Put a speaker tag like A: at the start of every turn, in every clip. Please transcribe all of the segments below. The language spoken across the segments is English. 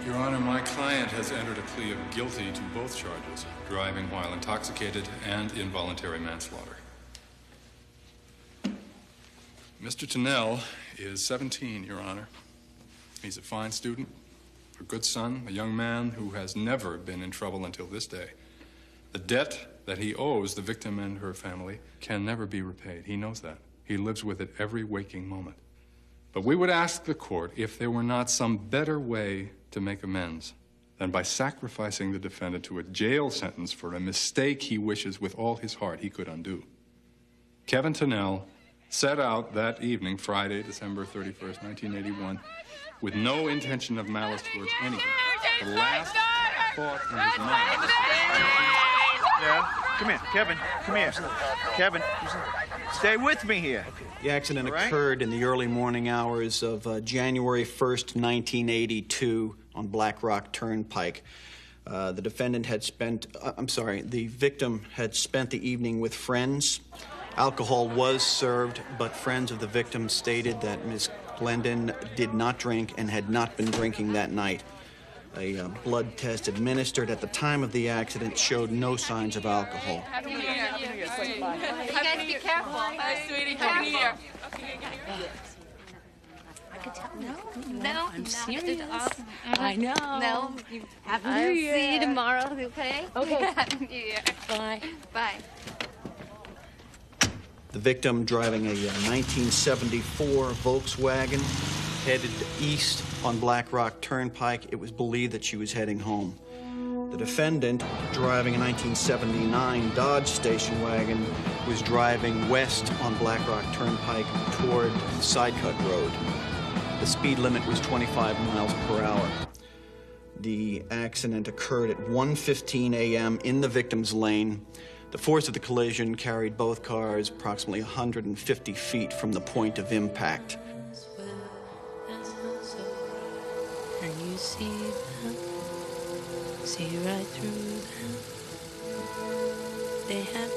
A: Your Honor, my client has entered a plea of guilty to both charges, driving while intoxicated and involuntary manslaughter. Mr. Tunnell is 17, Your Honor. He's a fine student, a good son, a young man who has never been in trouble until this day. The debt that he owes the victim and her family can never be repaid. He knows that. He lives with it every waking moment. But we would ask the court if there were not some better way to make amends than by sacrificing the defendant to a jail sentence for a mistake he wishes with all his heart he could undo. Kevin Tunnell set out that evening, Friday, December 31st, 1981, with no intention of malice towards anyone. The last thought in his mind...
B: Yeah? Come here, Kevin. Come here. Kevin, stay with me here.
C: The accident occurred in the early morning hours of January 1st, 1982 on Black Rock Turnpike. The victim had spent the evening with friends. Alcohol was served, but friends of the victim stated that Ms. Glendon did not drink and had not been drinking that night. A blood test administered at the time of the accident showed no signs of alcohol.
D: Happy New Year. You guys be careful. Hi, sweetie. Happy New Year. I could tell. No, I'm serious.
E: I know.
D: No.
E: Happy New Year.
D: I'll see you tomorrow, okay?
E: Okay.
D: Happy New Year.
E: Bye.
D: Bye.
C: The victim, driving a 1974 Volkswagen, headed east on Black Rock Turnpike. It was believed that she was heading home. The defendant, driving a 1979 Dodge station wagon, was driving west on Black Rock Turnpike toward Sidecut Road. The speed limit was 25 miles per hour. The accident occurred at 1:15 a.m. in the victim's lane. The force of the collision carried both cars approximately 150 feet from the point of impact.
E: Can you see them? See right through them. They have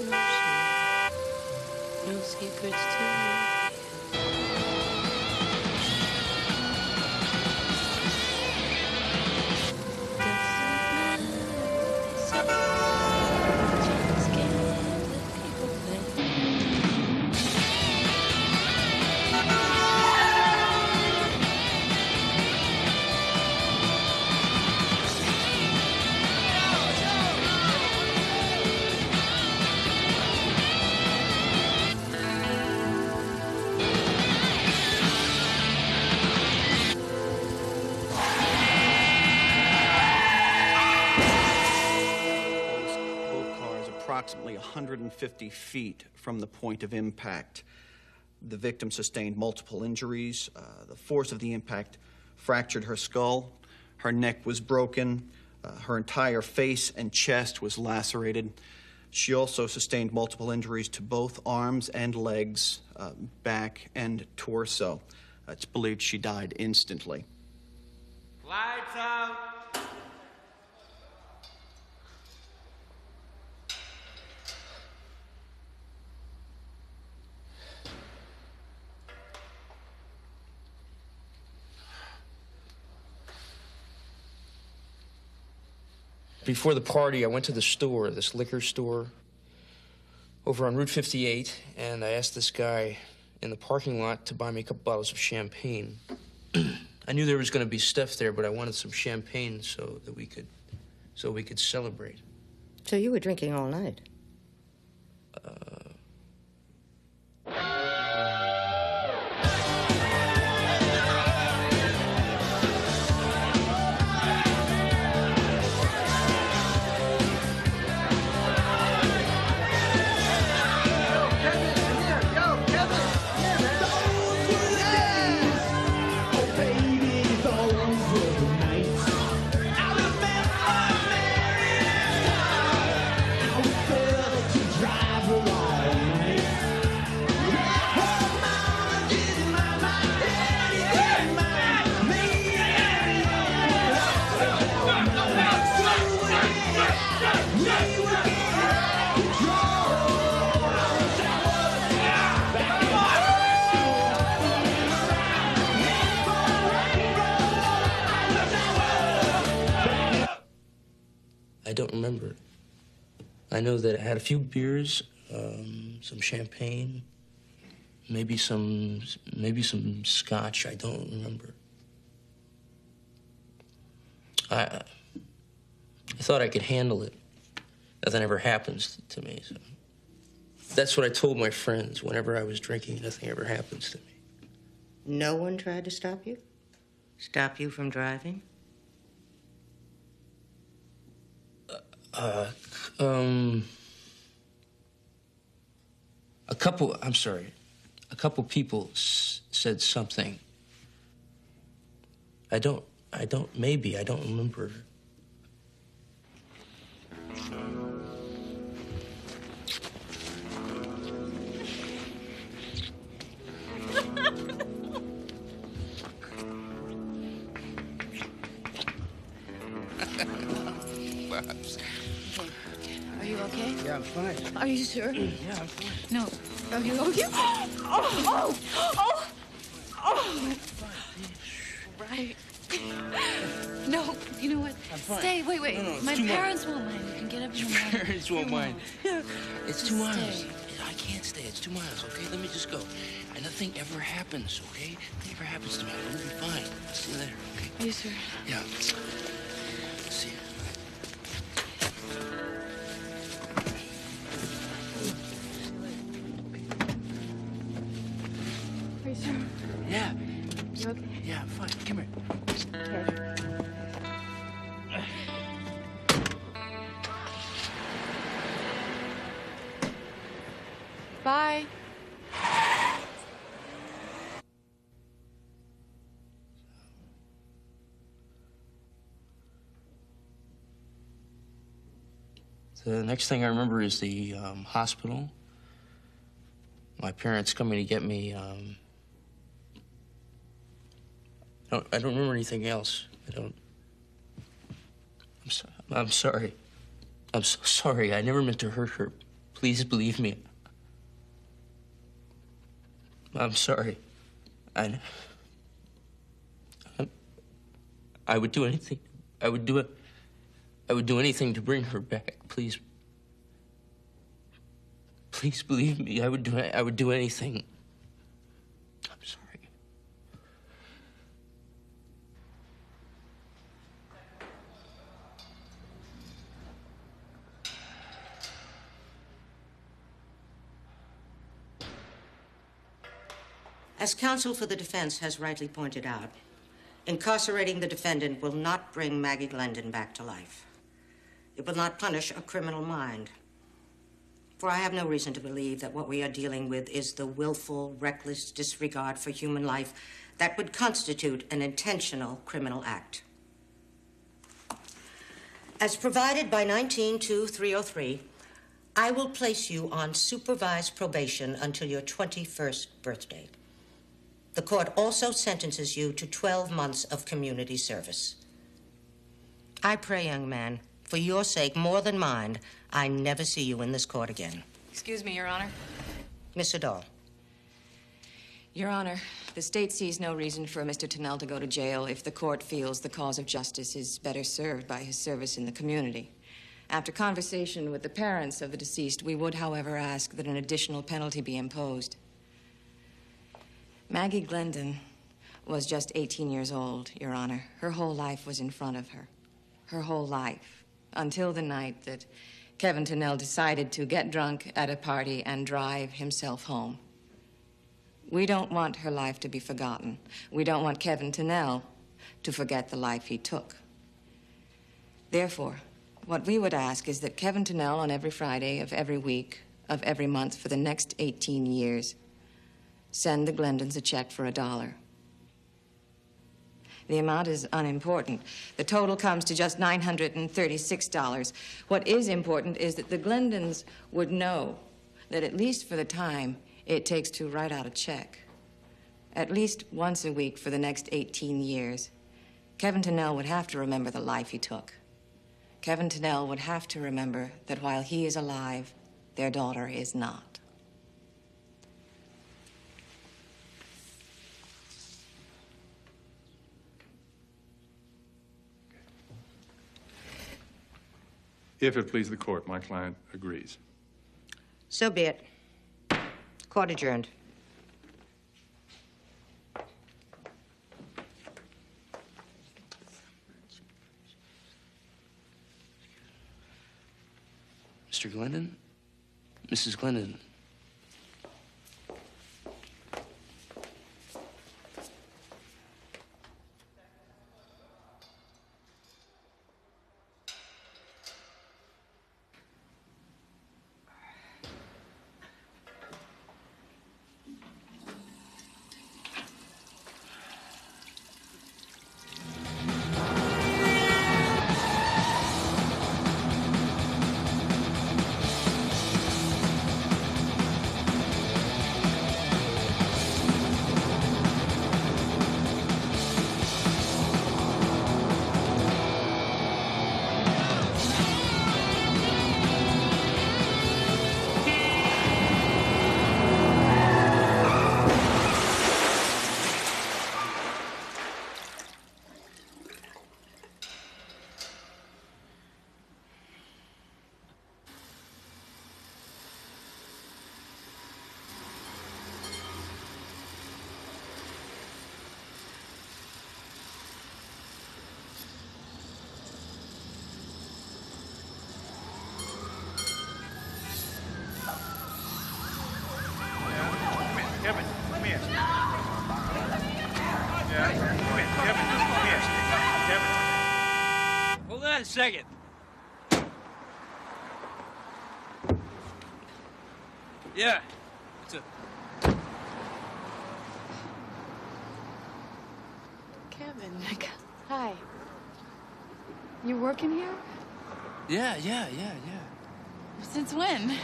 E: no secrets to reveal.
C: Approximately 150 feet from the point of impact. The victim sustained multiple injuries. The force of the impact fractured her skull. Her neck was broken. Her entire face and chest was lacerated. She also sustained multiple injuries to both arms and legs, back and torso. It's believed she died instantly.
B: Lights out.
F: Before the party, I went to the store, this liquor store, over on Route 58, and I asked this guy in the parking lot to buy me a couple bottles of champagne. I knew there was going to be stuff there, but I wanted some champagne so we could celebrate.
G: So you were drinking all night?
H: Drive around.
F: don't remember. I know that I had a few beers, some champagne, maybe some scotch. I don't remember. I thought I could handle it. Nothing ever happens to me. So that's what I told my friends. Whenever I was drinking, nothing ever happens to me.
G: No one tried to stop you? Stop you from driving?
F: A couple people said something. I don't remember.
D: Are you okay?
B: Yeah, I'm fine.
D: Are you sure?
B: Yeah, I'm fine.
D: No. Are you okay? Oh! Right. No, you know what?
F: I'm fine.
D: Stay. Wait.
F: No, it's
D: My
F: too
D: parents won't mind. You can get up in the morning.
F: Parents won't mind. It's 2 miles.
D: Stay.
F: I can't stay. It's 2 miles, okay? Let me just go. And nothing ever happens, okay? Nothing ever happens to me. I'm gonna be fine. See you later, okay?
D: Are you sure?
F: Yeah. See you.
D: Are you sure?
F: Yeah.
D: You okay?
F: Yeah, I'm fine. Come here.
D: Bye.
F: The next thing I remember is the hospital. My parents coming to get me. I don't remember anything else. I'm sorry. I'm so sorry. I never meant to hurt her. Please believe me. I'm sorry. I would do anything. I would do anything to bring her back. Please. Please believe me. I would do anything. I'm sorry.
G: As counsel for the defense has rightly pointed out, incarcerating the defendant will not bring Maggie Glendon back to life. It will not punish a criminal mind. For I have no reason to believe that what we are dealing with is the willful, reckless disregard for human life that would constitute an intentional criminal act. As provided by 19-2303, I will place you on supervised probation until your 21st birthday. The court also sentences you to 12 months of community service. I pray, young man, for your sake more than mine, I never see you in this court again.
H: Excuse me, Your Honor.
G: Miss Adol.
H: Your Honor, the state sees no reason for Mr. Tunnell to go to jail if the court feels the cause of justice is better served by his service in the community. After conversation with the parents of the deceased, we would, however, ask that an additional penalty be imposed. Maggie Glendon was just 18 years old, Your Honor. Her whole life was in front of her. Her whole life. Until the night that Kevin Tunnell decided to get drunk at a party and drive himself home. We don't want her life to be forgotten. We don't want Kevin Tunnell to forget the life he took. Therefore, what we would ask is that Kevin Tunnell, on every Friday of every week of every month for the next 18 years, send the Glendons a check for $1. The amount is unimportant. The total comes to just $936. What is important is that the Glendons would know that at least for the time it takes to write out a check, at least once a week for the next 18 years, Kevin Tunnell would have to remember the life he took. Kevin Tunnell would have to remember that while he is alive, their daughter is not.
A: If it please the court, my client agrees.
G: So be it. Court adjourned.
F: Mr. Glendon? Mrs. Glendon?
B: Kevin, come here. Yeah, come here. Kevin, come here. Kevin.
I: Hold on a second. Yeah. What's up?
E: Kevin, hi. You working here?
F: Yeah.
E: Since when?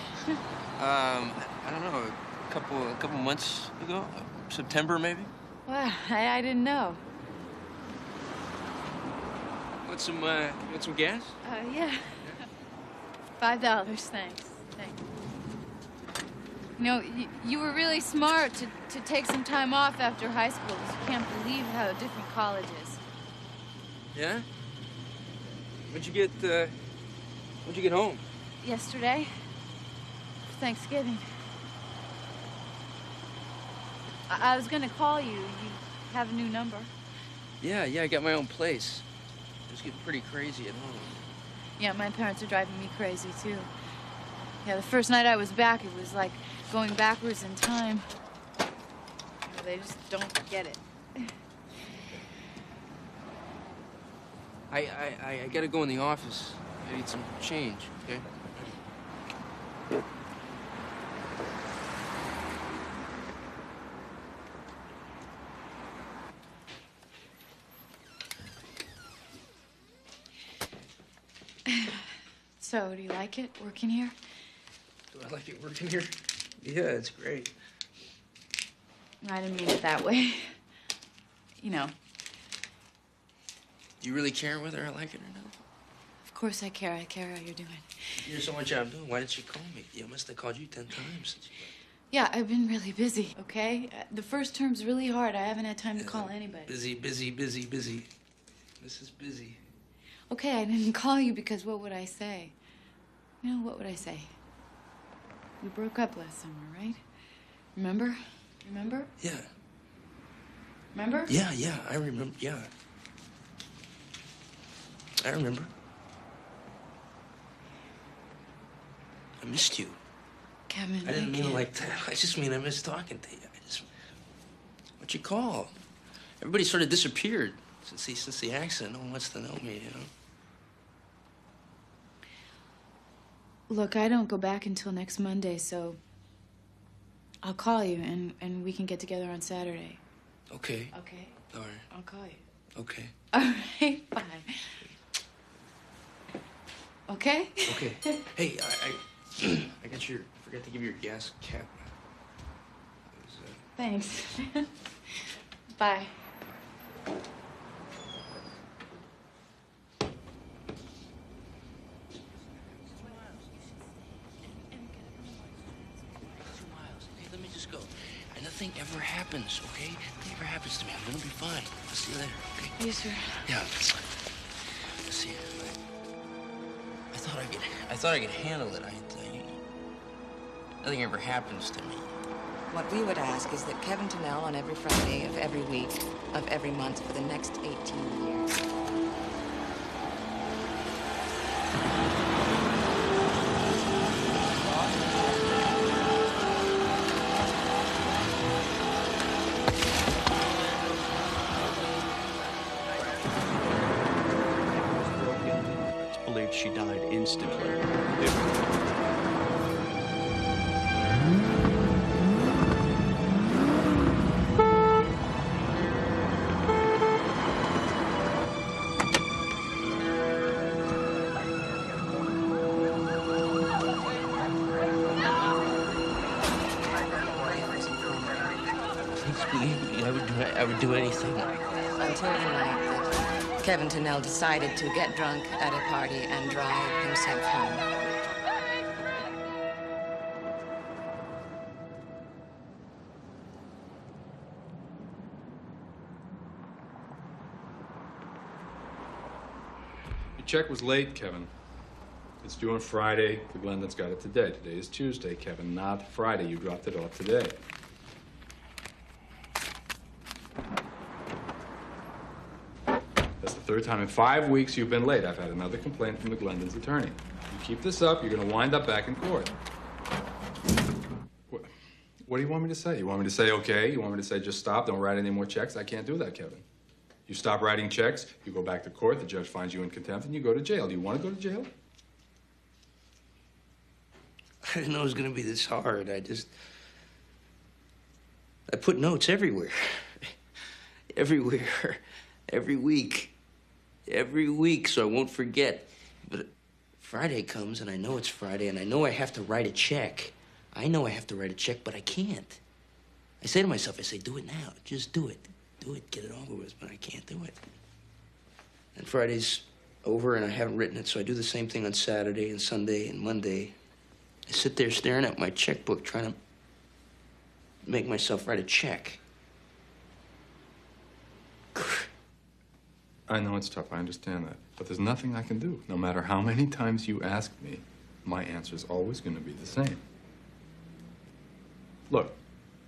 F: I don't know, a couple months ago? September, maybe?
E: Wow, I didn't know.
F: Want some gas?
E: Yeah. $5, thanks. You know, you were really smart to take some time off after high school. You can't believe how different college is.
F: Yeah? When'd you get home?
E: Yesterday, for Thanksgiving. I was gonna call you. You have a new number.
F: Yeah, I got my own place. It was getting pretty crazy at home.
E: Yeah, my parents are driving me crazy, too. Yeah, the first night I was back, it was like going backwards in time. You know, they just don't get it.
F: I gotta go in the office. I need some change, okay?
E: So, do you like it, working here?
F: Do I like it working here? Yeah, it's great.
E: I didn't mean it that way. You know.
F: Do you really care whether I like it or not?
E: Of course I care. I care how you're doing.
F: Here's so much I'm doing. Why didn't you call me? I must have called you 10 times since you left.
E: Yeah, I've been really busy, okay? The first term's really hard. I haven't had time to call anybody.
F: Busy. This is busy.
E: Okay, I didn't call you because what would I say? You know, what would I say? We broke up last summer, right? Remember?
F: Yeah.
E: Remember?
F: Yeah, I remember, yeah. I remember. I missed you.
E: Kevin,
F: I didn't mean it like that. I just mean I missed talking to you. What'd you call? Everybody sort of disappeared since the accident. No one wants to know me, you know?
E: Look, I don't go back until next Monday, so I'll call you and we can get together on Saturday.
F: Okay.
E: Okay?
F: All right.
E: I'll call you.
F: Okay.
E: All right, bye. Okay?
F: Okay. Hey, I forgot to give you your gas cap.
E: Thanks. Bye.
F: Let me just go. And nothing ever happens, okay? Nothing ever happens to me. I'm gonna be fine. I'll see you later, okay?
E: Yes, sir.
F: Yeah. I'll see you. I I thought I could handle it. Nothing ever happens to me.
H: What we would ask is that Kevin Tennell on every Friday of every week of every month for the next 18 years.
C: It's believed she died instantly.
F: I would do anything.
H: Until the night that Kevin Tennell decided to get drunk at a party and drive himself home.
A: Your check was late, Kevin. It's due on Friday. The Glendons got it today. Today is Tuesday, Kevin, not Friday. You dropped it off today. That's the third time in 5 weeks you've been late. I've had another complaint from the Glendons' attorney. You keep this up, you're going to wind up back in court. What do you want me to say? You want me to say, okay? You want me to say, just stop, don't write any more checks? I can't do that, Kevin. You stop writing checks, you go back to court, the judge finds you in contempt, and you go to jail. Do you want to go to jail?
F: I didn't know it was going to be this hard. I put notes everywhere. Everywhere. Every week, so I won't forget. But Friday comes, and I know it's Friday, and I know I have to write a check. I know I have to write a check, but I can't. I say to myself, do it now. Just do it. Do it, get it over with, but I can't do it. And Friday's over, and I haven't written it, so I do the same thing on Saturday and Sunday and Monday. I sit there staring at my checkbook, trying to make myself write a check.
A: I know it's tough, I understand that. But there's nothing I can do. No matter how many times you ask me, my answer's always going to be the same. Look,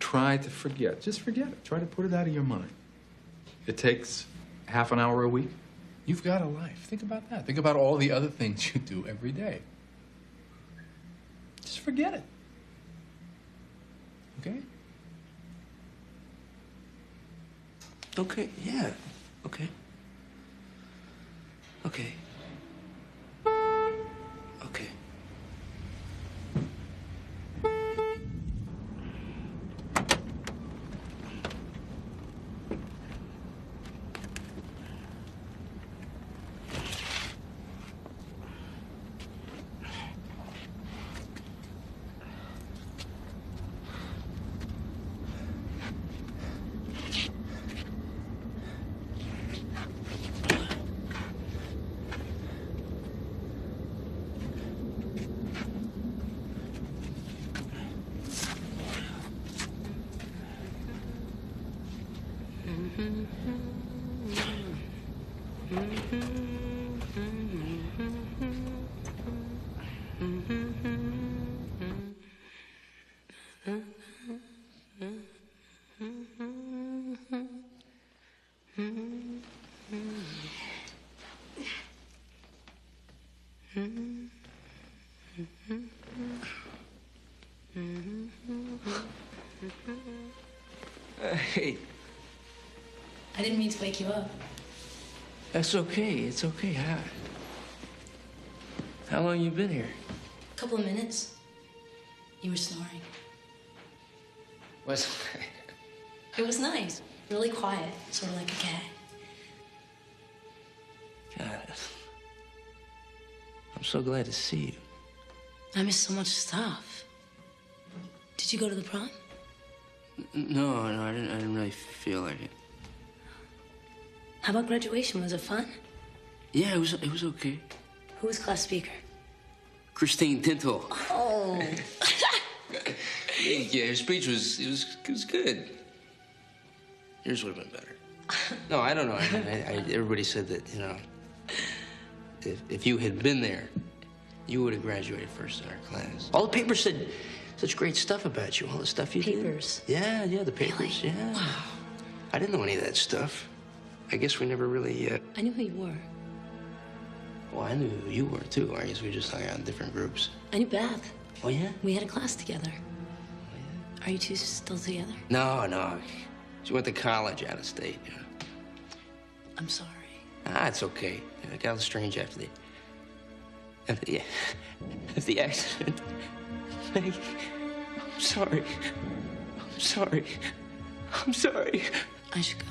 A: try to forget. Just forget it. Try to put it out of your mind. It takes half an hour a week. You've got a life. Think about that. Think about all the other things you do every day. Just forget it. Okay?
F: Okay, yeah. Okay. Okay. Okay. Hey.
J: I didn't mean to wake you up.
F: That's okay. It's okay. How long you been here?
J: A couple of minutes. You were snoring.
F: What?
J: It was nice. Really quiet. Sort of like a cat.
F: God. I'm so glad to see you.
J: I missed so much stuff. Did you go to the prom?
F: No, I didn't really feel like it.
J: How about graduation? Was it fun?
F: Yeah, it was okay.
J: Who was class speaker?
F: Christine Tintle.
J: Oh.
F: Yeah, her speech was good. Yours would have been better. No, I don't know. Everybody said that, if you had been there, You would have graduated first in our class. All the papers said such great stuff about you. All the stuff you
J: Papers?
F: did. Yeah, the papers.
J: Really?
F: Yeah.
J: Wow.
F: I didn't know any of that stuff. I guess we never really.
J: I knew who you were.
F: Well, I knew who you were too. I guess we just hung out in different groups.
J: I knew Beth.
F: Oh yeah?
J: We had a class together. Are you two still together?
F: No. She went to college out of state. Yeah.
J: I'm sorry.
F: It's okay. I got a little strange after the accident. Maggie, I'm sorry.
J: I should go.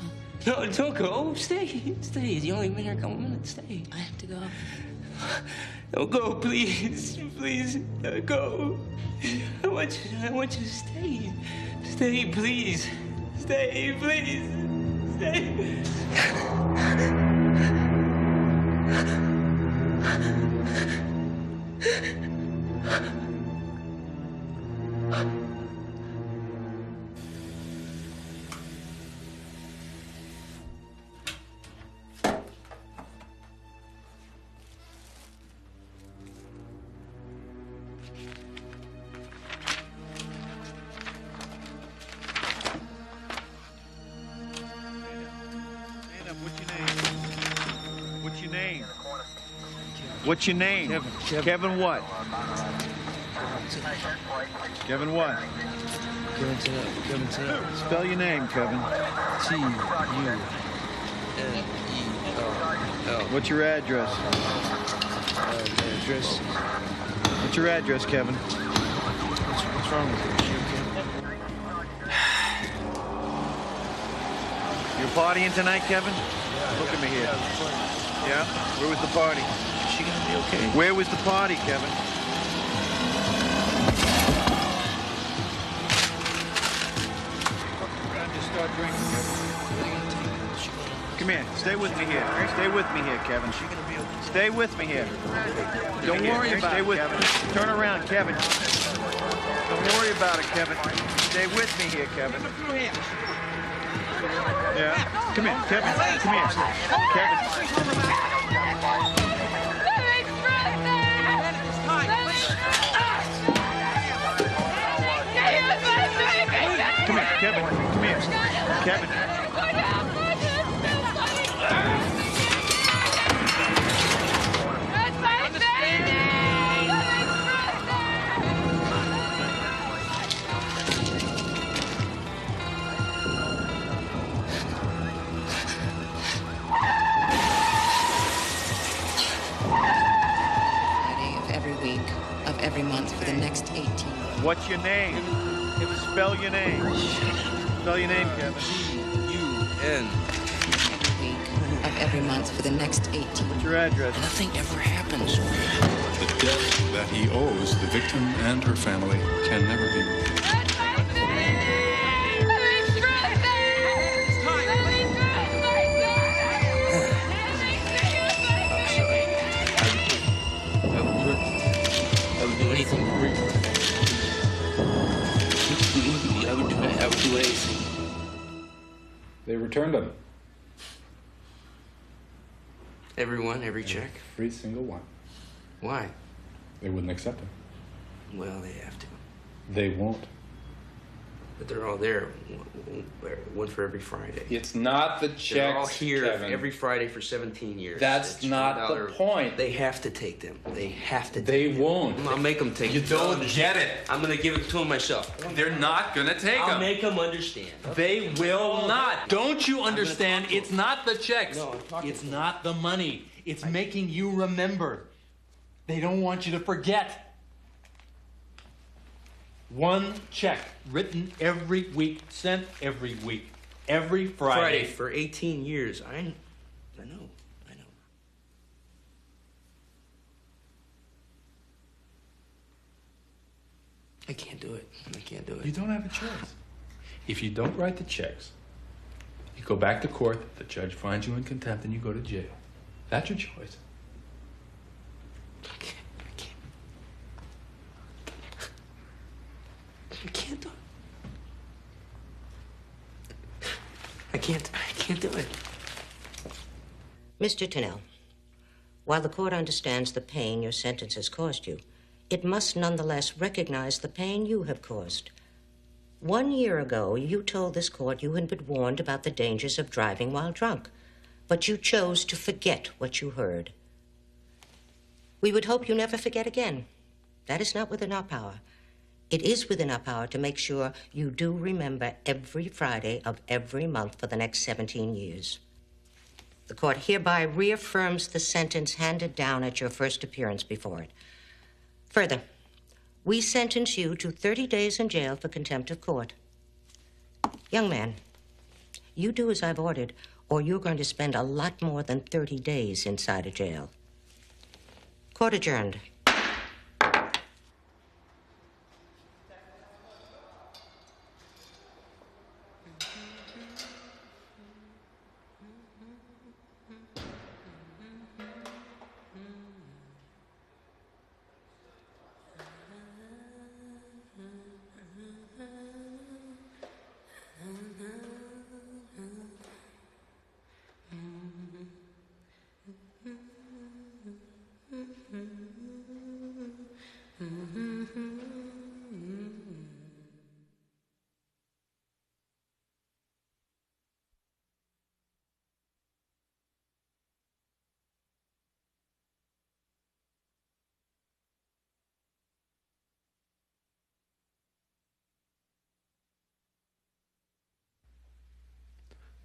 F: No, don't go. Stay. You only been here a couple minutes. Stay.
J: I have to go.
F: Don't go, please. Please, don't go. I want you to stay. Stay, please. Stay, please. Stay.
B: What's your name? Kevin what? Kevin what?
F: Kevin Tennell.
B: Spell your name, Kevin.
F: T-U-N-E-L-L.
B: What's your address? What's your address, Kevin?
F: What's wrong with you?
B: You're partying tonight, Kevin? Look at me here. Yeah? Where was the party?
F: Is she gonna be okay?
B: Where was the party, Kevin? Just start drinking, Kevin. Come here. Stay with me here. Stay with me here, Kevin. Stay with me here. Don't worry about it, Kevin. Turn around, Kevin. Don't worry about it, Kevin. Stay with me here, Kevin. Yeah. Come here, Kevin. Come here. Kevin. Come here, Kevin. Come here. Kevin.
H: Every month for the next 18.
B: What's your name? Spell your name. Spell your name, Kevin.
F: U-N.
H: Every week of every month for the next 18.
B: What's your address?
F: Nothing ever happens.
A: The debt that he owes the victim and her family can never be repaid.
F: Anything for you. I would do anything.
A: They returned them.
F: Every check?
A: Every single one.
F: Why?
A: They wouldn't accept them.
F: Well, they have to.
A: They won't.
F: But they're all there, one for every Friday.
A: It's not the checks,
F: They're all here
A: Kevin.
F: every Friday for 17 years.
A: That's not the point.
F: They have to take them. They have to.
A: They won't.
F: I'll make them take
A: You
F: them.
A: don't get it.
F: I'm gonna give it to them myself.
A: They're not gonna take
F: I'll
A: them.
F: make them understand.
A: They will not. Don't you understand?
F: talk to
A: It's
F: them.
A: not the checks.
F: No, I'm talking
K: It's
F: to them.
K: not the money. It's making you remember. They don't want you to forget. One check written every week, sent every week, every Friday.
F: For 18 years. I know. I can't do it.
A: You don't have a choice. If you don't write the checks, you go back to court, the judge finds you in contempt, and you go to jail. That's your choice.
F: I can't do it. I can't do it.
G: Mr. Tennell, While the court understands the pain your sentence has caused you, it must nonetheless recognize the pain you have caused. 1 year ago, you told this court you had been warned about the dangers of driving while drunk, but you chose to forget what you heard. We would hope you never forget again. That is not within our power. It is within our power to make sure you do remember every Friday of every month for the next 17 years. The court hereby reaffirms the sentence handed down at your first appearance before it. Further, we sentence you to 30 days in jail for contempt of court. Young man, you do as I've ordered, or you're going to spend a lot more than 30 days inside a jail. Court adjourned.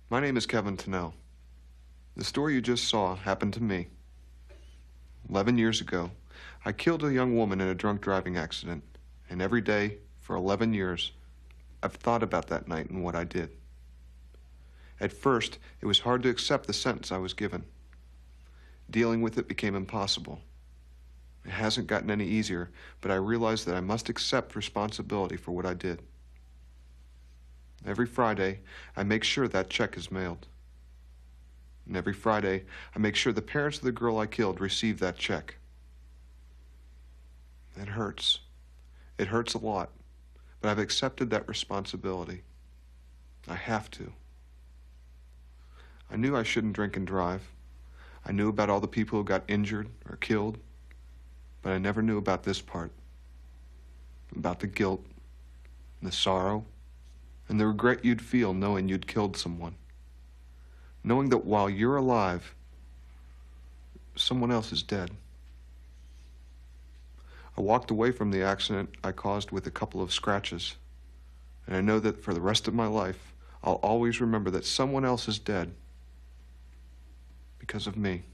L: My name is Kevin Tennell. The story you just saw happened to me. 11 years ago, I killed a young woman in a drunk driving accident, and every day for 11 years, I've thought about that night and what I did. At first, it was hard to accept the sentence I was given. Dealing with it became impossible. It hasn't gotten any easier, but I realized that I must accept responsibility for what I did. Every Friday, I make sure that check is mailed. And every Friday, I make sure the parents of the girl I killed receive that check. It hurts. It hurts a lot, but I've accepted that responsibility. I have to. I knew I shouldn't drink and drive. I knew about all the people who got injured or killed, but I never knew about this part. About the guilt, and the sorrow, and the regret you'd feel knowing you'd killed someone. Knowing that while you're alive, someone else is dead. I walked away from the accident I caused with a couple of scratches, and I know that for the rest of my life, I'll always remember that someone else is dead because of me.